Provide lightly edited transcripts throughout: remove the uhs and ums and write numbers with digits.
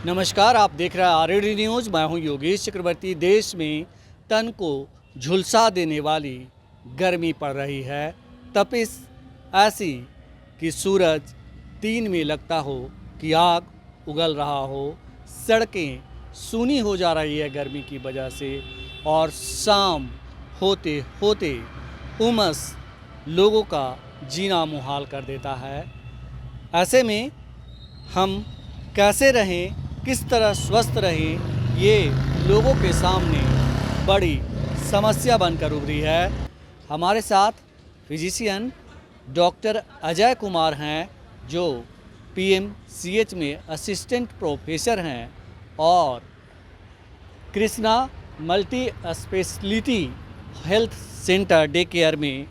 नमस्कार, आप देख रहे हैं आरएडी न्यूज़। मैं हूं योगेश चक्रवर्ती। देश में तन को झुलसा देने वाली गर्मी पड़ रही है। तपिश ऐसी कि सूरज 3 में लगता हो कि आग उगल रहा हो। सड़कें सूनी हो जा रही है गर्मी की वजह से और शाम होते होते उमस लोगों का जीना मुहाल कर देता है। ऐसे में हम कैसे रहें, किस तरह स्वस्थ रहें, ये लोगों के सामने बड़ी समस्या बनकर उभरी है। हमारे साथ फिजिशियन डॉक्टर अजय कुमार हैं, जो पीएमसीएच में असिस्टेंट प्रोफेसर हैं और Krishna multi speciality health centre day care में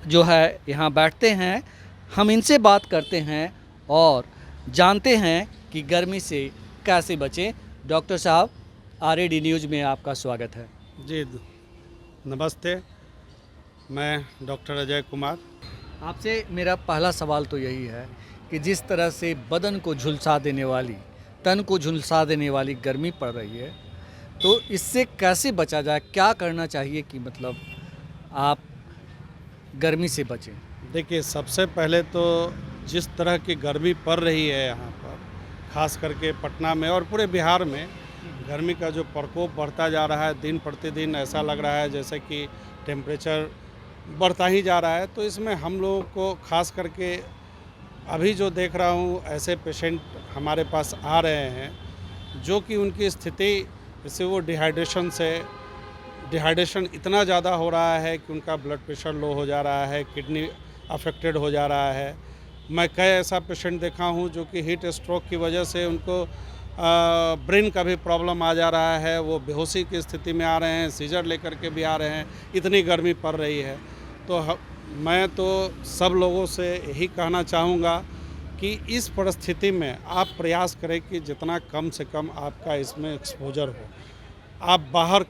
जो है यहाँ बैठते हैं। हम इनसे बात करते हैं और जानते हैं कि गर्मी से कैसे बचें। डॉक्टर साहब, आरएडी न्यूज़ में आपका स्वागत है। जी नमस्ते, मैं डॉक्टर अजय कुमार। आपसे मेरा पहला सवाल तो यही है कि जिस तरह से बदन को झुलसा देने वाली, तन को झुलसा देने वाली गर्मी पड़ रही है, तो इससे कैसे बचा जाए? क्या करना चाहिए कि मतलब आप गर्मी से बचें? देखिए, सबसे पहले तो जिस तरह की गर्मी पड़ रही है यहाँ पर, खास करके पटना में और पूरे बिहार में गर्मी का जो प्रकोप बढ़ता जा रहा है, दिन प्रतिदिन ऐसा लग रहा है जैसे कि टेम्परेचर बढ़ता ही जा रहा है। तो इसमें हम लोगों को खास करके अभी जो देख रहा हूँ, ऐसे पेशेंट हमारे पास आ रहे हैं जो कि उनकी स्थिति जैसे वो डिहाइड्रेशन इतना ज़्यादा हो रहा है कि उनका ब्लड प्रेशर लो हो जा रहा है, किडनी अफेक्टेड हो जा रहा है। मैं कई ऐसा पेशेंट देखा हूँ जो कि हीट स्ट्रोक की वजह से उनको ब्रेन का भी प्रॉब्लम आ जा रहा है, वो बेहोशी की स्थिति में आ रहे हैं, सीजर लेकर के भी आ रहे हैं, इतनी गर्मी पड़ रही है। तो मैं तो सब लोगों से यही कहना चाहूँगा कि इस परिस्थिति में आप प्रयास करें कि जितना कम से कम आपका इसमें एक्सपोजर हो। आप बाहर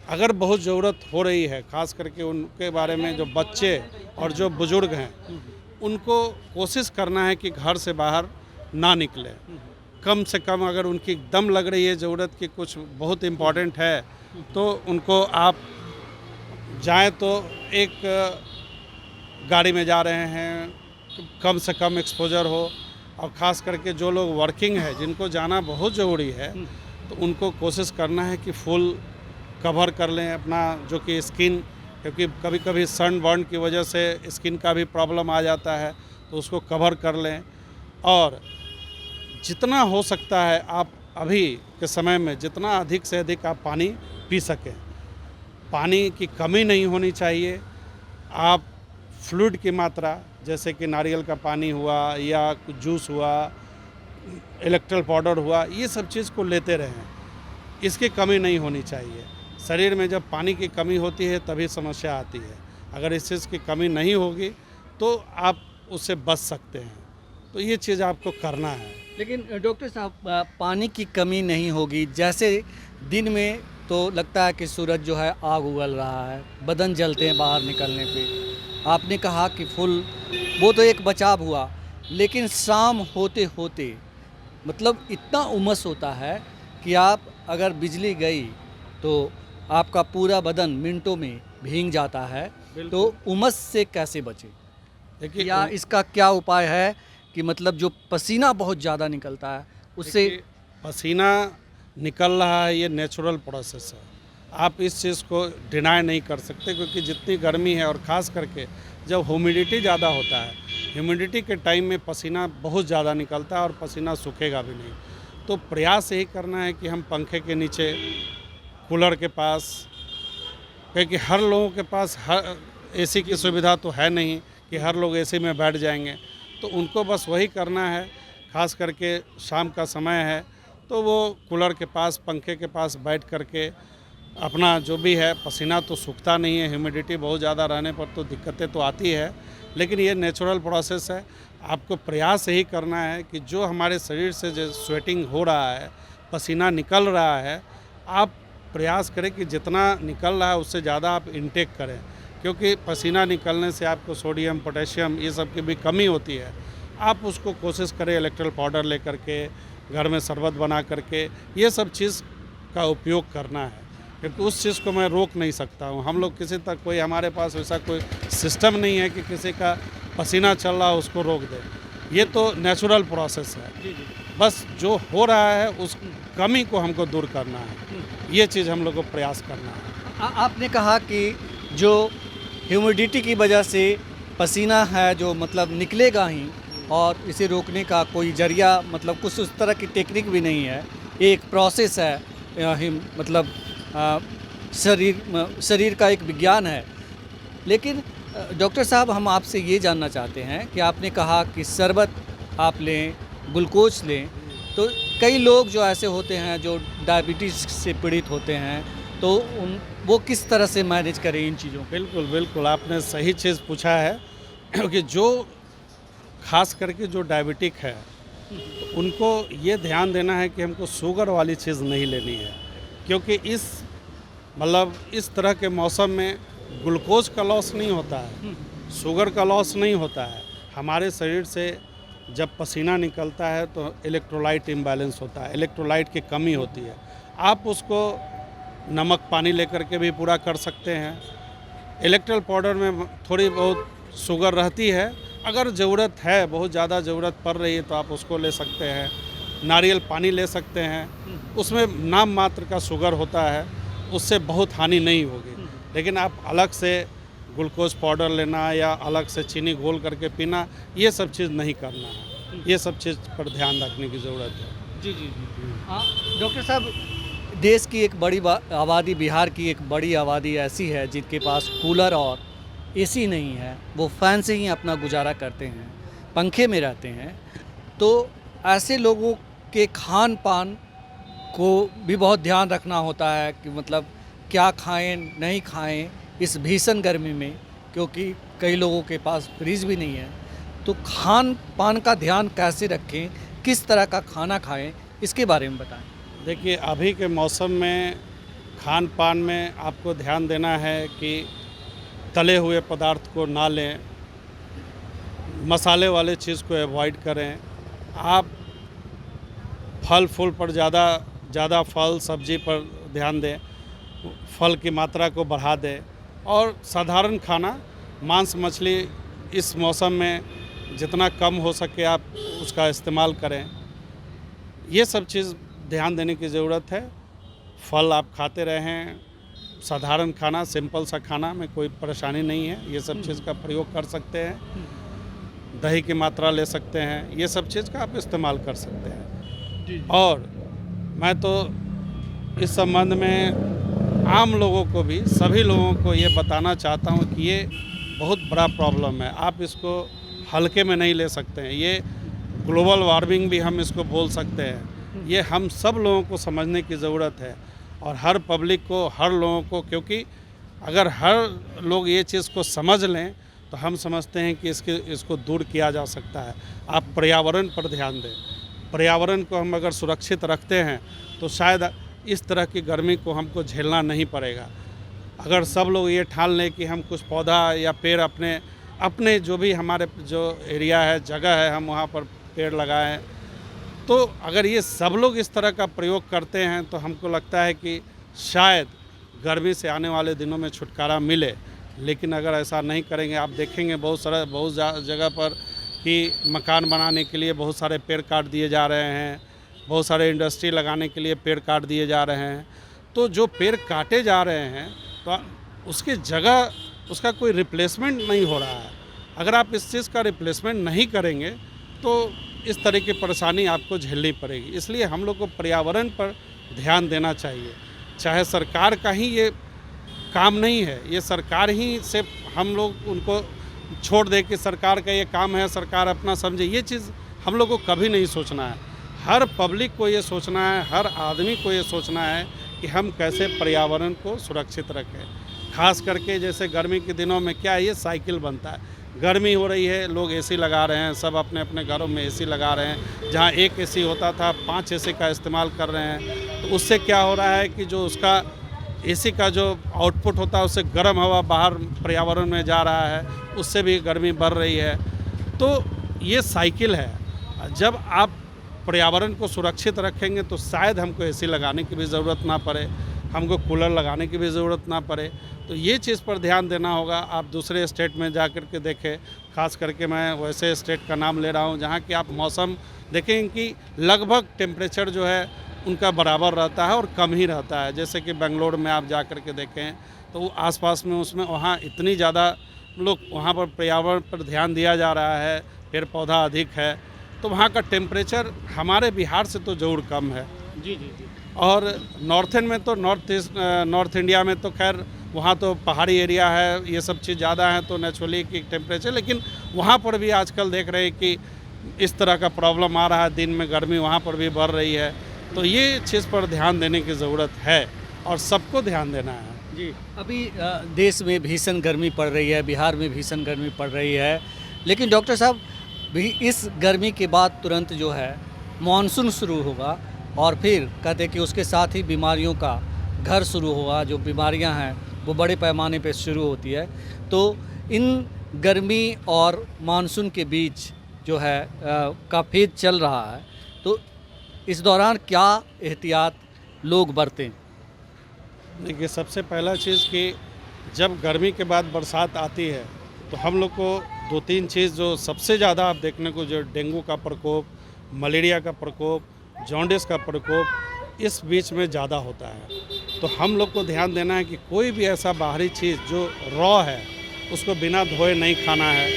अगर बहुत ज़रूरत हो रही है, खास करके उनके बारे में जो बच्चे और जो बुज़ुर्ग हैं, उनको कोशिश करना है कि घर से बाहर ना निकले। कम से कम अगर उनकी दम लग रही है ज़रूरत की कुछ बहुत इम्पॉर्टेंट है, तो उनको आप जाएं तो एक गाड़ी में जा रहे हैं, कम से कम एक्सपोजर हो। और ख़ास करके जो लोग वर्किंग है, जिनको जाना बहुत ज़रूरी है, तो उनको कोशिश करना है कि फुल कवर कर लें अपना जो कि स्किन, क्योंकि कभी कभी सन बर्न की वजह से स्किन का भी प्रॉब्लम आ जाता है, तो उसको कवर कर लें। और जितना हो सकता है आप अभी के समय में जितना अधिक से अधिक आप पानी पी सकें। पानी की कमी नहीं होनी चाहिए। आप फ्लूइड की मात्रा, जैसे कि नारियल का पानी हुआ या कुछ जूस हुआ, इलेक्ट्रोल पाउडर हुआ, ये सब चीज़ को लेते रहें। इसकी कमी नहीं होनी चाहिए। शरीर में जब पानी की कमी होती है तभी समस्या आती है। अगर इस चीज़ की कमी नहीं होगी तो आप उससे बच सकते हैं। तो ये चीज़ आपको करना है। लेकिन डॉक्टर साहब, पानी की कमी नहीं होगी, जैसे दिन में तो लगता है कि सूरज जो है आग उगल रहा है, बदन जलते हैं बाहर निकलने पे। आपने कहा कि फुल, वो तो एक बचाव हुआ, लेकिन शाम होते होते मतलब इतना उमस होता है कि आप अगर बिजली गई तो आपका पूरा बदन मिनटों में भीग जाता है। तो उमस से कैसे बचे? देखिए, या इसका क्या उपाय है कि मतलब जो पसीना बहुत ज़्यादा निकलता है उससे? पसीना निकल रहा है, ये नेचुरल प्रोसेस है। आप इस चीज़ को डिनाई नहीं कर सकते, क्योंकि जितनी गर्मी है और ख़ास करके जब ह्यूमिडिटी ज़्यादा होता है, ह्यूमिडिटी के टाइम में पसीना बहुत ज़्यादा निकलता है और पसीना सूखेगा भी नहीं। तो प्रयास यही करना है कि हम पंखे के नीचे, कूलर के पास, क्योंकि हर लोगों के पास हर एसी की सुविधा तो है नहीं कि हर लोग एसी में बैठ जाएंगे। तो उनको बस वही करना है। खास करके शाम का समय है तो वो कूलर के पास, पंखे के पास बैठ करके अपना जो भी है, पसीना तो सूखता नहीं है, ह्यूमिडिटी बहुत ज़्यादा रहने पर तो दिक्कतें तो आती है, लेकिन ये नेचुरल प्रोसेस है। आपको प्रयास यही करना है कि जो हमारे शरीर से जो स्वेटिंग हो रहा है, पसीना निकल रहा है, आप प्रयास करें कि जितना निकल रहा है उससे ज़्यादा आप इनटेक करें, क्योंकि पसीना निकलने से आपको सोडियम, पोटेशियम, ये सब की भी कमी होती है। आप उसको कोशिश करें इलेक्ट्रोल पाउडर लेकर के घर में शरबत बना करके, ये सब चीज़ का उपयोग करना है, क्योंकि उस चीज़ को मैं रोक नहीं सकता हूँ। हम लोग किसी तक कोई, हमारे पास ऐसा कोई सिस्टम नहीं है कि किसी का पसीना चल रहा उसको रोक दे। ये तो नेचुरल प्रोसेस है। बस जो हो रहा है उस कमी को हमको दूर करना है, ये चीज़ हम लोग को प्रयास करना है। आपने कहा कि जो ह्यूमिडिटी की वजह से पसीना है जो मतलब निकलेगा ही, और इसे रोकने का कोई जरिया मतलब कुछ उस तरह की टेक्निक भी नहीं है, एक प्रोसेस है, मतलब शरीर का एक विज्ञान है। लेकिन डॉक्टर साहब, हम आपसे ये जानना चाहते हैं कि आपने कहा कि शरबत आप लें, ग्लूकोज लें, तो कई लोग जो ऐसे होते हैं जो डायबिटीज़ से पीड़ित होते हैं, तो वो किस तरह से मैनेज करें इन चीज़ों को? बिल्कुल बिल्कुल, आपने सही चीज़ पूछा है। क्योंकि जो खास करके जो डायबिटिक है, तो उनको ये ध्यान देना है कि हमको शुगर वाली चीज़ नहीं लेनी है, क्योंकि इस तरह के मौसम में ग्लूकोज का लॉस नहीं होता है, शुगर का लॉस नहीं होता है। हमारे शरीर से जब पसीना निकलता है तो इलेक्ट्रोलाइट इम्बैलेंस होता है, इलेक्ट्रोलाइट की कमी होती है। आप उसको नमक पानी लेकर के भी पूरा कर सकते हैं। इलेक्ट्रल पाउडर में थोड़ी बहुत शुगर रहती है, अगर ज़रूरत है, बहुत ज़्यादा ज़रूरत पड़ रही है तो आप उसको ले सकते हैं। नारियल पानी ले सकते हैं, उसमें नाम मात्र का शुगर होता है, उससे बहुत हानि नहीं होगी। लेकिन आप अलग से ग्लूकोज पाउडर लेना या अलग से चीनी घोल करके पीना, ये सब चीज़ नहीं करना है। ये सब चीज़ पर ध्यान रखने की ज़रूरत है। जी जी जी। हाँ डॉक्टर साहब, देश की एक बड़ी आबादी, बिहार की एक बड़ी आबादी ऐसी है जिनके पास कूलर और एसी नहीं है, वो फ़ैन से ही अपना गुजारा करते हैं, पंखे में रहते हैं। तो ऐसे लोगों के खान पान को भी बहुत ध्यान रखना होता है कि मतलब क्या खाएं नहीं खाएं इस भीषण गर्मी में, क्योंकि कई लोगों के पास फ्रिज भी नहीं है। तो खान पान का ध्यान कैसे रखें, किस तरह का खाना खाएं, इसके बारे में बताएं। देखिए, अभी के मौसम में खान पान में आपको ध्यान देना है कि तले हुए पदार्थ को ना लें, मसाले वाले चीज़ को अवॉइड करें। आप फल फूल पर ज़्यादा फल सब्जी पर ध्यान दें, फल की मात्रा को बढ़ा दें, और साधारण खाना, मांस मछली इस मौसम में जितना कम हो सके आप उसका इस्तेमाल करें। ये सब चीज़ ध्यान देने की ज़रूरत है। फल आप खाते रहें, साधारण खाना, सिंपल सा खाना में कोई परेशानी नहीं है, ये सब चीज़ का प्रयोग कर सकते हैं। दही की मात्रा ले सकते हैं, ये सब चीज़ का आप इस्तेमाल कर सकते हैं। और मैं तो इस संबंध में आम लोगों को भी, सभी लोगों को ये बताना चाहता हूँ कि ये बहुत बड़ा प्रॉब्लम है, आप इसको हल्के में नहीं ले सकते हैं। ये ग्लोबल वार्मिंग भी हम इसको बोल सकते हैं। ये हम सब लोगों को समझने की ज़रूरत है, और हर पब्लिक को, हर लोगों को, क्योंकि अगर हर लोग ये चीज़ को समझ लें तो हम समझते हैं कि इसको दूर किया जा सकता है। आप पर्यावरण पर ध्यान दें, पर्यावरण को हम अगर सुरक्षित रखते हैं तो शायद इस तरह की गर्मी को हमको झेलना नहीं पड़ेगा। अगर सब लोग ये ठान लें कि हम कुछ पौधा या पेड़ अपने जो भी हमारे जो एरिया है, जगह है, हम वहाँ पर पेड़ लगाएं, तो अगर ये सब लोग इस तरह का प्रयोग करते हैं तो हमको लगता है कि शायद गर्मी से आने वाले दिनों में छुटकारा मिले। लेकिन अगर ऐसा नहीं करेंगे, आप देखेंगे बहुत जगह पर कि मकान बनाने के लिए बहुत सारे पेड़ काट दिए जा रहे हैं, बहुत सारे इंडस्ट्री लगाने के लिए पेड़ काट दिए जा रहे हैं। तो जो पेड़ काटे जा रहे हैं तो उसकी जगह उसका कोई रिप्लेसमेंट नहीं हो रहा है। अगर आप इस चीज़ का रिप्लेसमेंट नहीं करेंगे तो इस तरह की परेशानी आपको झेलनी पड़ेगी। इसलिए हम लोग को पर्यावरण पर ध्यान देना चाहिए। चाहे सरकार का ही ये काम नहीं है, ये सरकार ही से हम लोग उनको छोड़ दे कि सरकार का ये काम है, सरकार अपना समझे, ये चीज़ हम लोग को कभी नहीं सोचना है। हर पब्लिक को ये सोचना है, हर आदमी को ये सोचना है कि हम कैसे पर्यावरण को सुरक्षित रखें। खास करके जैसे गर्मी के दिनों में क्या है, ये साइकिल बनता है। गर्मी हो रही है, लोग एसी लगा रहे हैं, सब अपने अपने घरों में एसी लगा रहे हैं। जहाँ एक एसी होता था 5 एसी का इस्तेमाल कर रहे हैं। तो उससे क्या हो रहा है कि जो उसका एसी का जो आउटपुट होता है उससे गर्म हवा बाहर पर्यावरण में जा रहा है, उससे भी गर्मी बढ़ रही है। तो ये साइकिल है। जब आप पर्यावरण को सुरक्षित रखेंगे तो शायद हमको एसी लगाने की भी ज़रूरत ना पड़े, हमको कूलर लगाने की भी ज़रूरत ना पड़े। तो ये चीज़ पर ध्यान देना होगा। आप दूसरे स्टेट में जा कर के देखें, ख़ास करके मैं वैसे स्टेट का नाम ले रहा हूँ जहाँ की आप मौसम देखेंगे कि लगभग टेम्परेचर जो है उनका बराबर रहता है और कम ही रहता है। जैसे कि बेंगलोर में आप जा कर के देखें तो आसपास में उसमें वहाँ इतनी ज़्यादा लोग वहाँ पर पर्यावरण पर ध्यान दिया जा रहा है, पेड़ पौधा अधिक है, तो वहाँ का टेम्परेचर हमारे बिहार से तो ज़रूर कम है। जी जी जी। और नॉर्थन में तो नॉर्थ इंडिया में तो खैर वहाँ तो पहाड़ी एरिया है, ये सब चीज़ ज़्यादा है तो नेचुरली की टेम्परेचर, लेकिन वहाँ पर भी आजकल देख रहे हैं कि इस तरह का प्रॉब्लम आ रहा है, दिन में गर्मी वहाँ पर भी बढ़ रही है। तो ये चीज़ पर ध्यान देने की ज़रूरत है और सबको ध्यान देना है। जी, अभी देश में भीषण गर्मी पड़ रही है, बिहार में भीषण गर्मी पड़ रही है, लेकिन डॉक्टर साहब भी इस गर्मी के बाद तुरंत जो है मानसून शुरू होगा और फिर कहते हैं कि उसके साथ ही बीमारियों का घर शुरू होगा। जो बीमारियां हैं वो बड़े पैमाने पे शुरू होती है। तो इन गर्मी और मानसून के बीच जो है का फेज चल रहा है, तो इस दौरान क्या एहतियात लोग बरतें? देखिए, सबसे पहला चीज़ कि जब गर्मी के बाद बरसात आती है तो हम लोग को 2-3 चीज़ जो सबसे ज़्यादा आप देखने को, जो डेंगू का प्रकोप, मलेरिया का प्रकोप, जॉन्डिस का प्रकोप इस बीच में ज़्यादा होता है। तो हम लोग को ध्यान देना है कि कोई भी ऐसा बाहरी चीज़ जो रॉ है उसको बिना धोए नहीं खाना है।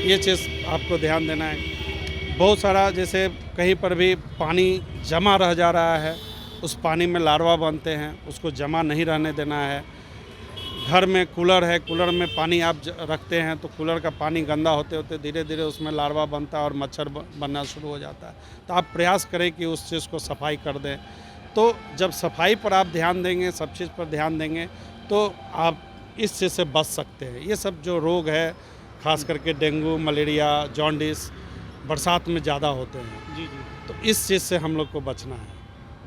ये चीज़ आपको ध्यान देना है। बहुत सारा जैसे कहीं पर भी पानी जमा रह जा रहा है, उस पानी में लार्वा बनते हैं, उसको जमा नहीं रहने देना है। घर में कूलर है, कूलर में पानी आप रखते हैं तो कूलर का पानी गंदा होते होते धीरे धीरे उसमें लार्वा बनता है और मच्छर बनना शुरू हो जाता है। तो आप प्रयास करें कि उस चीज़ को सफाई कर दें। तो जब सफाई पर आप ध्यान देंगे, सब चीज़ पर ध्यान देंगे तो आप इस चीज़ से बच सकते हैं। ये सब जो रोग है, खास करके डेंगू, मलेरिया, जॉन्डिस बरसात में ज़्यादा होते हैं। जी जी तो इस चीज़ से हम लोग को बचना है।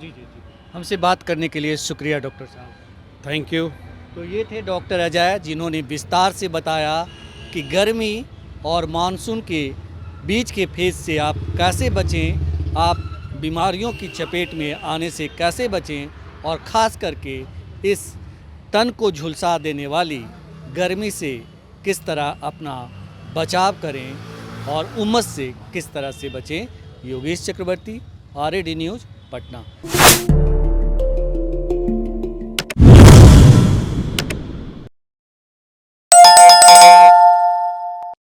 जी जी जी। हमसे बात करने के लिए शुक्रिया डॉक्टर साहब। Thank you. तो ये थे डॉक्टर अजय, जिन्होंने विस्तार से बताया कि गर्मी और मानसून के बीच के फेज से आप कैसे बचें, आप बीमारियों की चपेट में आने से कैसे बचें और ख़ास करके इस तन को झुलसा देने वाली गर्मी से किस तरह अपना बचाव करें और उमस से किस तरह से बचें। योगेश चक्रवर्ती, RAD न्यूज़, पटना।